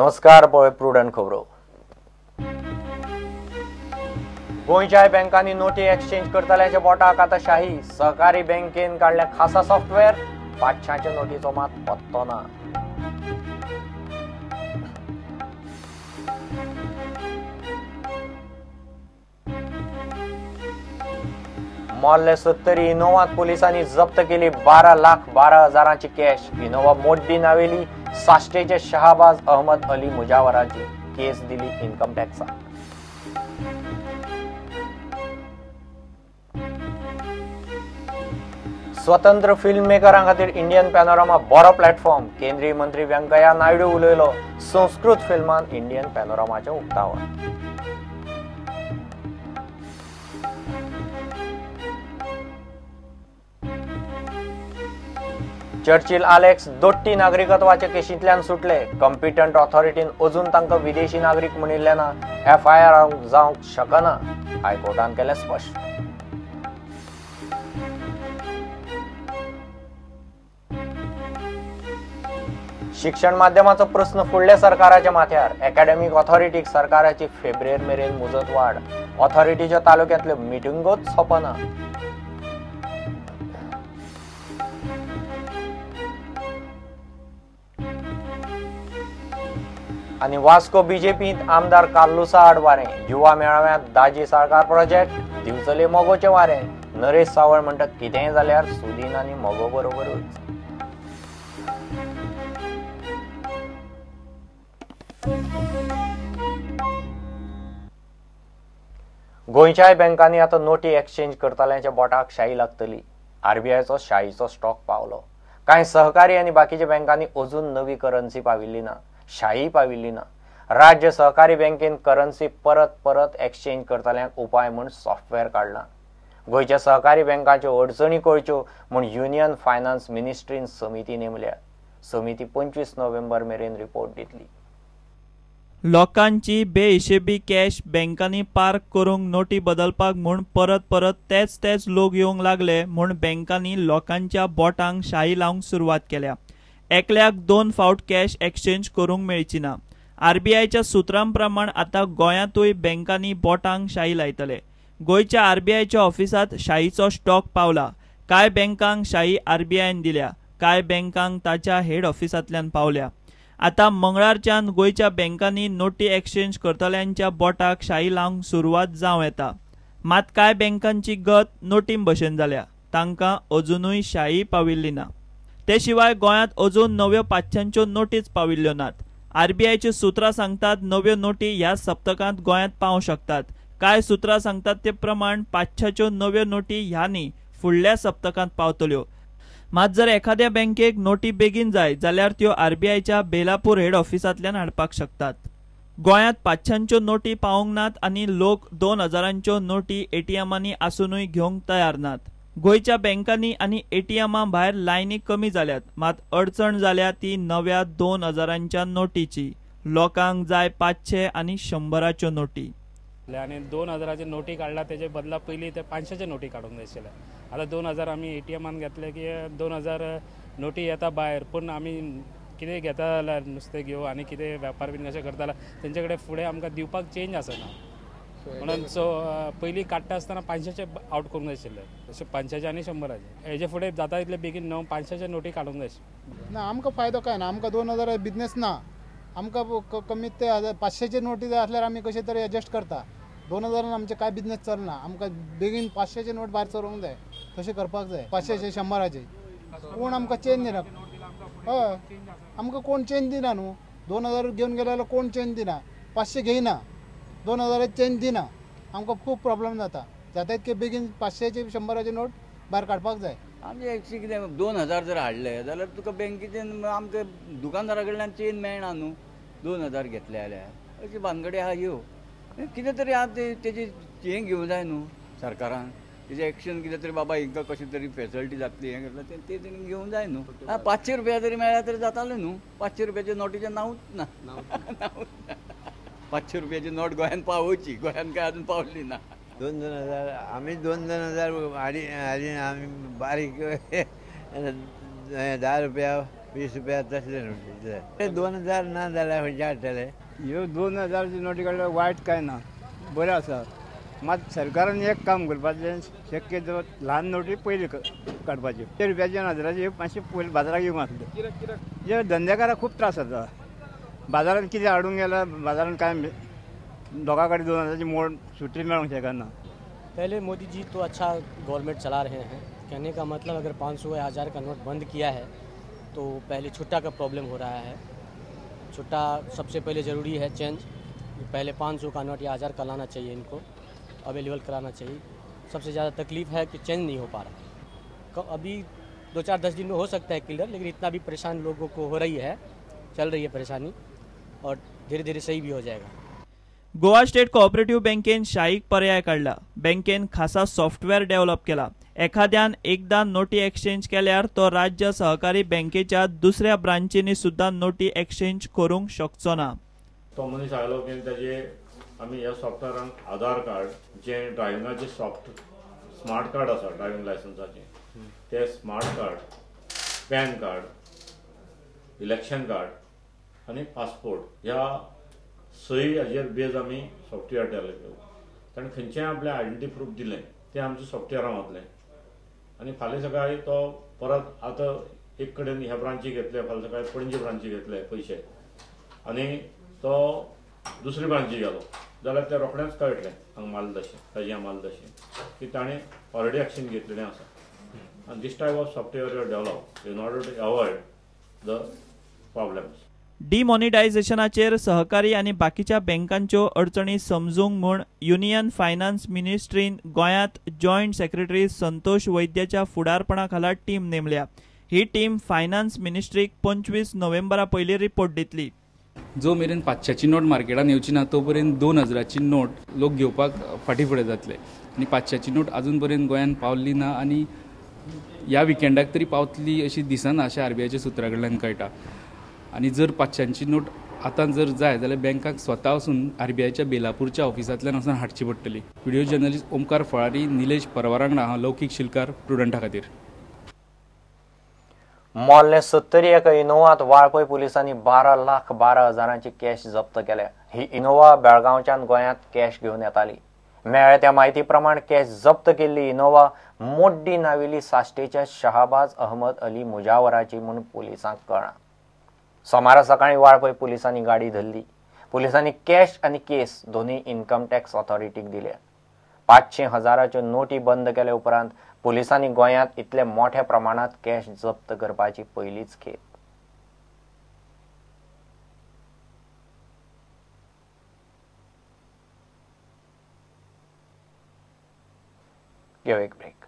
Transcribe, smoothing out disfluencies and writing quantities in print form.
नमस्कार, पळय प्रुडंट खबरो। गोंयच्या बँकांनी नोटी एक्सचेंज करतल्याच्या बोटाक आतां शाही। सहकारी बँकेन काढल्या खासा सॉफ्टवेअर, 500च्या नोटीचो मात पत्तो ना। मोल्ले 70 इनोवात पोलिसांनी जप्त केली 12,12,000ची कॅश। इनोवा मोड्डी नावेली साश्टेचे शहाबाज अहमद अली मुजावराची केस दिली इन्कम टॅक्साक। स्वतंत्र फिल्म मेकरां खातीर इंडियन पॅनोरामा बरो प्लॅटफॉर्म। केंद्रीय मंत्री व्यंकय्या नायडू उलयलो संस्कृत फिल्मान इंडियन पॅनोरामाचें उक्तावण। चर्चिल आलेक्स दोट्टी नागरिकत्वाचे केशींतल्यान सुटले। कॉम्पिटंट ऑथॉरिटीन अजून तांकां विदेशी नागरिक म्हणिल्ले ना। FIR जावंक शकना, हायकोर्टान केलें स्पश्ट। शिक्षण माध्यमाचो प्रश्न फुडल्या सरकाराच्या माथ्यार। अकॅडमीक ऑथॉरिटीक सरकाराची फेब्रुवारी मेरेन मुजत वाड। ऑथॉरिटीच्या तालुक्यांतल्यो मिटिंगोच सोंपना। आणि वास्को बीजेपीत आमदार कार्लुसा आड वारें। युवा मेळाव्यांत दाजी सरकार प्रोजेक्ट, दिवचले मोगोचे वारें। नरेश सावळ म्हणटा कितेंय जाल्यार सुदीन आनी मोगो बरोबरूच। गोंयच्या बँकांनी आतां नोटी एक्सचेंज करतल्यांच्या बोटाक शाई लागतली। RBIचो शाईचो स्टॉक पावलो। कांय सहकारी आनी बाकीच्या बँकांनी अजून नवी करन्सी पाविल्ली ना, शाई पाविल्ली ना। राज्य सहकारी बँकेन करन्सी परत एक्सचेंज करतल्यांक उपाय म्हूण सॉफ्टवेअर काढला। गोंयच्या सहकारी बँकांच्यो अडचणी कळच्यो म्हूण युनियन फायनान्स मिनिस्ट्रीन समिती नेमल्या। समिती 25 नोव्हेंबर मेरेन रिपोर्ट दितली। लोकांची बेहिशेबी कॅश बँकांनी पार्क करूंक नोटी बदलपाक म्हूण परत तेच लोक येवंक लागले म्हूण बँकांनी लोकांच्या बोटांक शाई लावंक सुरवात केल्या। एकल्याक 2 फावट कॅश एक्सचेंज करूंक मेळची ना। RBIच्या सुत्रां प्रमाण आतां गोंयांतूय बँकांनी बोटांक शाई लायतले। गोंयच्या RBIच्या ऑफिसांत शाईचो स्टॉक पावला। कांय बँकांक शाई RBIन दिल्या, कांय बँकांक ताच्या हेड ऑफिसांतल्यान पावल्या। आतां मंगळारच्यान गोंयच्या बँकांनी नोटी एक्सचेंज करतल्यांच्या बोटाक शाई लावंक सुरवात जावं येता। मात कांय बँकांची गत नोटीं भशेन जाल्या, तांकां अजुनूय शाई पाविल्ली ना। ते शिवाय गोंयांत अजून नव्यो 500च्यो नोटीच पाविल्ल्यो नात। RBIची सुत्रां सांगतात नव्यो नोटी ह्या सप्तकांत गोंयांत पावंक शकतात। कांय सुत्रां सांगतात ते प्रमाण 500च्यो नव्यो नोटी ह्या न्ही, फुडल्या सप्तकांत पावतल्यो। मात जर एखाद्या बँकेक नोटी बेगीन जाय जाल्यार त्यो RBIच्या बेलापूर हेड ऑफिसांतल्यान हाडपाक शकतात। गोंयांत 500च्यो नोटी पावोंक नात आनी लोक 2000च्यो नोटी ATMांनी आसूनय घेवंक तयार नात। गोंयच्या बँकांनी आनी ATMां भायर लायनी कमी जाल्यात, मात अडचण जाल्या ती नव्या 2000च्या नोटीची। लोकांक जाय 500 आनी 100च्यो नोटी। आणि 2000च्या नोटी काढला त्याच्या बदला पहिली ते 500च्या नोटी काढूंक जाय आशिल्ले। आता 2000 आमी ATMान घेतले की 2000 नोटी येता भायर, पूण आमी कितें घेता जाल्यार नुस्तें घेवं आनी कितें वेपार बीन कशें करता जाल्यार तेंचे कडेन फुडें आमकां दिवपाक चेंज आसना। म्हणून पयलीं काडटा आसतना 500चे आउट करूंक जाय आशिल्ले, तशें 500चे आनी 100चे। हेजे फुडें जाता तितले बेगीन 500च्या नोटी काडूंक जाय आशिल्ले। ना आमकां फायदो काय ना, आमकां 2000 बिझनेस ना। आमकां कमीत ते 500चे नोटी जाय आसल्यार आमी कशे तरी एडजस्ट करता। 2000 आमचे काय बिझनेस चलना, आमकां बेगीन 500चे नोट भायर सरूंक जाय, तशें करपाक जाय। 500चे 100चे कोण आमकां चेंज दिना। हय, आमकां कोण चेंज दिना न्हू। 2000 घेवन गेले जाल्यार कोण चेंज दिना, 500 घेयना, 2000 चेंज दिना। आमकां खूब प्रॉब्लेम जाता इतके बेगीन 500चे 100चे नोट भायर काडपाक जाय। आमचे एक्चुअली कितें 2000 जर हाडले जाल्यार तुका बँकेच्यान आमकां दुकानदारा कडल्यान चेन मेळना न्हू। 2000 घेतले जाल्यार अशी भानगडी आहा ह्यो। कितें तरी आतां तेजी हें घेवं जाय न्हू सरकारान, तेजें एक्शन कितें तरी बाबा हिंकां कशी तरी फेसिलिटी जातली हें करता तें तेणी घेवंक जाय न्हू। 500 रुपया तरी मेळ्ळ्यार तरी जातालें न्हू। 500 रुपयाच्या नोटीचें नांवूच ना। 500 रुपयाची नोट गोंयांत पावोवची, गोंयांत काय अजून पावली ना। 2000 आमी 2000 हाडी आमी बारीक 10 रुपया 20 रुपया तसले नोटी ते 2000 ना जाल्यार खंयचे हाडटले. ह्यो 2000ची नोटी काडल्यार वायट कांय ना, बरें आसा. मात सरकारान एक काम करपाचें, शक्यतो ल्हान नोटी पयलीं काडपाच्यो. 100 रुपयाचे 1000चे मातशे पयलीं बाजाराक येवंक आसले. जे धंदेकाराक खूब त्रास जाता. बाजारांत कितें हाडूंक गेल्यार बाजारांत कांय दोगा कडेन 2000ची मोड सुट्टी मेळोंक शकना. पहले मोदी जी तो अच्छा गवर्नमेंट चला रहे हैं. कहने का मतलब अगर 500 या 1000 का नोट बंद किया है तो पहले छुट्टा का प्रॉब्लम हो रहा है. छुट्टा सबसे पहले ज़रूरी है चेंज. पहले 500 का नोट या 1000 का लाना चाहिए, इनको अवेलेबल कराना चाहिए. सबसे ज़्यादा तकलीफ है कि चेंज नहीं हो पा रहा. अभी 2-4-10 दिन में हो सकता है क्लियर, लेकिन इतना भी परेशान लोगों को हो रही है, चल रही है परेशानी, और धीरे धीरे सही भी हो जाएगा. गोवा स्टेट कोऑपरेटिव्ह बँकेन शाईक पर्याय काढला. बँकेन खासा सॉफ्टवेअर डेव्हलप केला. एखाद्यान एकदा नोटी एक्सचेंज केल्यार तो राज्य सहकारी बँकेच्या दुसऱ्या ब्रांचींनी सुद्धा नोटी एक्सचेंज करूंक शकचो ना. तो मनीस आयलो की ताजे आमी ह्या सॉफ्टवेअरान आधार कार्ड, जे ड्रायव्हिंगाचे स्मार्ट कार्ड आसा ड्रायव्हिंग लायसन्साचे, ते smart card, pan card, election card आनी पासपोर्ट ह्या सही हाजेर बेज आमी सॉफ्टवेअर डेव्हलप केलो. ताणें खंयचेंय आपलें आयडेंटिटी प्रूफ दिलें तें आमच्या सॉफ्टवेअरान वतलें आनी फाल्यां सकाळीं तो परत आतां एक कडेन ह्या ब्रांचीक घेतले, फाल्यां सकाळीं पणजे ब्रांचीक घेतले पयशे आनी तो दुसरे ब्रांचीक गेलो जाल्यार ते रोखडेंच कळटलें हांगा माल तशें, ताजें माल तशें की ताणें ऑलरेडी एक्शन घेतलेलें आसा. आनी this type of software develop in order to avoid the problems. डिमॉनिटायझेशनाचेर सहकारी आणि बाकीच्या बँकांच्यो अडचणी समजूंक म्हूण युनियन फायनान्स मिनिस्ट्रीन गोंयांत जॉयंट सेक्रेटरी संतोष वैद्याच्या फुडारपणाखाला टीम नेमल्या. ही टीम फायनान्स मिनिस्ट्रीक 25 नोव्हेंबरा पयलीं रिपोर्ट दितली. जो मेरेन 500ची नोट मार्केटान येवची ना तो पर्यंत 2000ची नोट लोक घेवपाक फाटी फुडें जातले. आनी 500ची नोट अजून पर्यंत गोंयांत पावल्ली ना आनी ह्या विकेंडाक तरी पावतली अशी दिसना अशें आरबीआयच्या सुत्रा कडल्यान कळटा. आनी जर 500ची नोट आतां जर जाय जाल्यार बँकाक स्वता वचून आरबीआयच्या बेलापूरच्या ऑफिसांतल्यान वचून हाडची पडटली. व्हिडिओ जर्नलिस्ट ओमकार फळारी, निलेश परवार वांगडा हांव लौकीक शिलकार, प्रुडंटा खातीर. मोल्ले 70 एका इनोवात वाळपय पुलिसांनी 12,12,000ची कॅश जप्त केल्या. ही इनोवा बेळगांवच्यान गोंयांत कॅश घेवन येताली. मेळ्ळ्या त्या म्हायती प्रमाण कॅश जप्त केल्ली इनोवा मोड्डी नाविली साश्टेच्या शहाबाज अहमद अली मुजावराची म्हूण पुलिसांक कळ्ळां. सोमारा सकाळीं वाळपय पुलिसांनी गाडी धरली. पुलिसांनी कॅश आनी केस दोन्ही इन्कम टॅक्स ऑथॉरिटीक दिल्या. 500,000च्यो नोटी बंद केल्या उपरांत पुलिसांनी गोंयांत इतले मोठ्या प्रमाणात कॅश जप्त करपाची पहिलीच खेप. घेऊ एक ब्रेक.